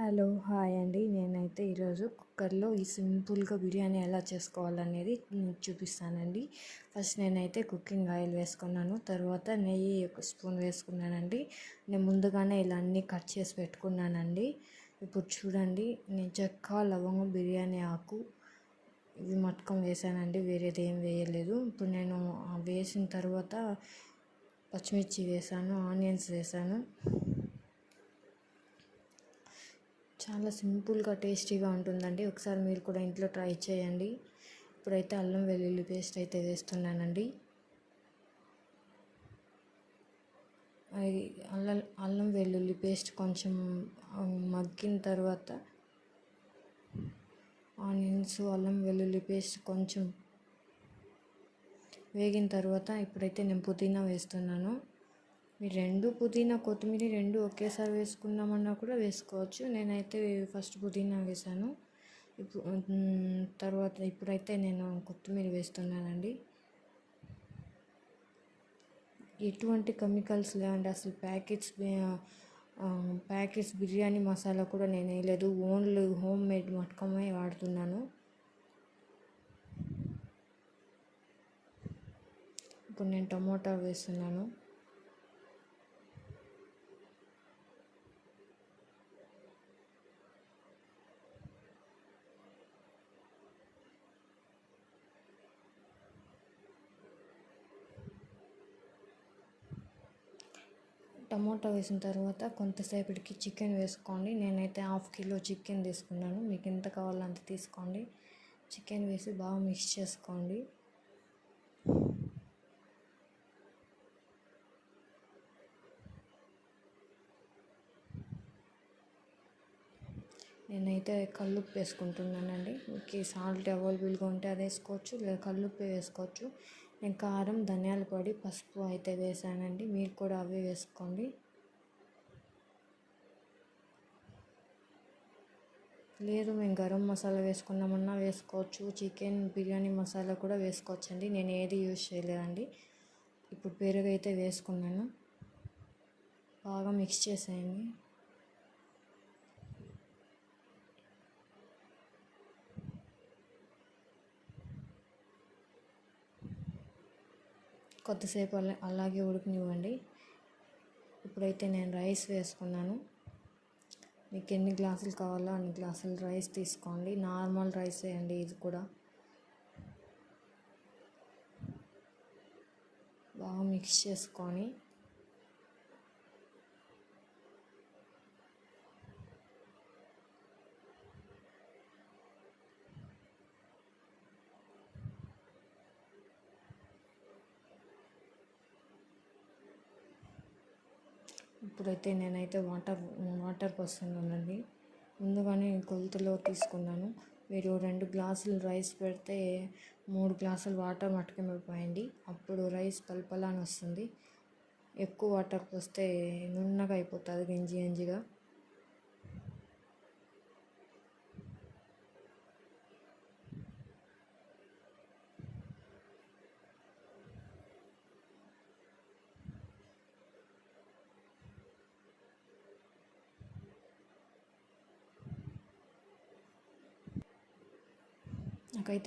Hello hi అండి. నేనైతే ఈరోజు కుక్కర్లో ఈ సింపుల్గా బిర్యానీ ఎలా చేసుకోవాలనేది చూపిస్తానండి. ఫస్ట్ నేనైతే కుకింగ్ ఆయిల్ వేసుకున్నాను, తర్వాత నెయ్యి 1 స్పూన్ వేసుకున్నానండి. నేను ముందుగానే ఇలా అన్నీ కట్ చేసి పెట్టుకున్నానండి. ఇప్పుడు చూడండి, నేను చెక్క, లవంగం, బిర్యానీ ఆకు ఇవి మొత్తం వేసానండి, వేరేది ఏం వేయలేదు. ఇప్పుడు నేను వేసిన తర్వాత పచ్చిమిర్చి వేసాను, ఆనియన్స్ వేసాను. చాలా సింపుల్గా టేస్టీగా ఉంటుందండి. ఒకసారి మీరు కూడా ఇంట్లో ట్రై చేయండి. ఇప్పుడైతే అల్లం వెల్లుల్లి పేస్ట్ అయితే వేస్తున్నానండి. అది అల్లం వెల్లుల్లి పేస్ట్ కొంచెం మగ్గిన తర్వాత ఆనియన్స్, అల్లం వెల్లుల్లి పేస్ట్ కొంచెం వేగిన తర్వాత ఇప్పుడైతే నేను పుదీనా వేస్తున్నాను. మీరు పుదీనా, కొత్తిమీర ఒకేసారి వేసుకున్నామన్నా కూడా వేసుకోవచ్చు. నేనైతే ఫస్ట్ పుదీనా వేసాను. ఇప్పుడైతే నేను కొత్తిమీర వేస్తున్నానండి. ఎటువంటి కెమికల్స్ లేవండి, అసలు ప్యాకెట్స్ బిర్యానీ మసాలా కూడా నేను వేయలేదు. ఓన్లీ హోమ్ మేడ్ మటకమే వాడుతున్నాను. ఇప్పుడు నేను టమోటా వేస్తున్నాను. టమోటా వేసిన తర్వాత కొంతసేపటికి చికెన్ వేసుకోండి. నేనైతే 1/2 కిలో చికెన్ తీసుకున్నాను. మీకు ఎంత కావాలో అంత తీసుకోండి. చికెన్ వేసి బాగా మిక్స్ చేసుకోండి. నేనైతే కల్లుప్పు వేసుకుంటున్నానండి. మీకు సాల్ట్ అవైలబుల్గా ఉంటే అది వేసుకోవచ్చు, లేదా కల్లుప్పు వేసుకోవచ్చు. నేను కారం, ధనియాల పొడి, పసుపు అయితే వేసానండి. మీరు కూడా అవే వేసుకోండి. లేదు మేము గరం మసాలా వేసుకున్నామన్నా వేసుకోవచ్చు, చికెన్ బిర్యానీ మసాలా కూడా వేసుకోవచ్చండి. నేను ఏది యూజ్ చేయలేదండి. ఇప్పుడు పెరుగు అయితే వేసుకున్నాను. బాగా మిక్స్ చేసేయండి. కొద్దిసేపు అలాగే ఉడకనివ్వండి. ఇప్పుడైతే నేను రైస్ వేసుకున్నాను. మీకు ఎన్ని గ్లాసులు కావాలో అన్ని గ్లాసులు రైస్ తీసుకోండి. నార్మల్ రైస్ వేయండి. ఇది కూడా బాగా మిక్స్ చేసుకొని ఇప్పుడైతే నేనైతే వాటర్ పోస్తున్నానండి. ముందుగానే కొలతలో తీసుకున్నాను. మీరు 2 గ్లాసులు రైస్ పెడితే 3 గ్లాసులు వాటర్ మట్టుకమే పోయండి. అప్పుడు రైస్ పల్పలాని వస్తుంది. ఎక్కువ వాటర్ పోస్తే నున్నగా అయిపోతుంది, గంజిగా. నాకైతే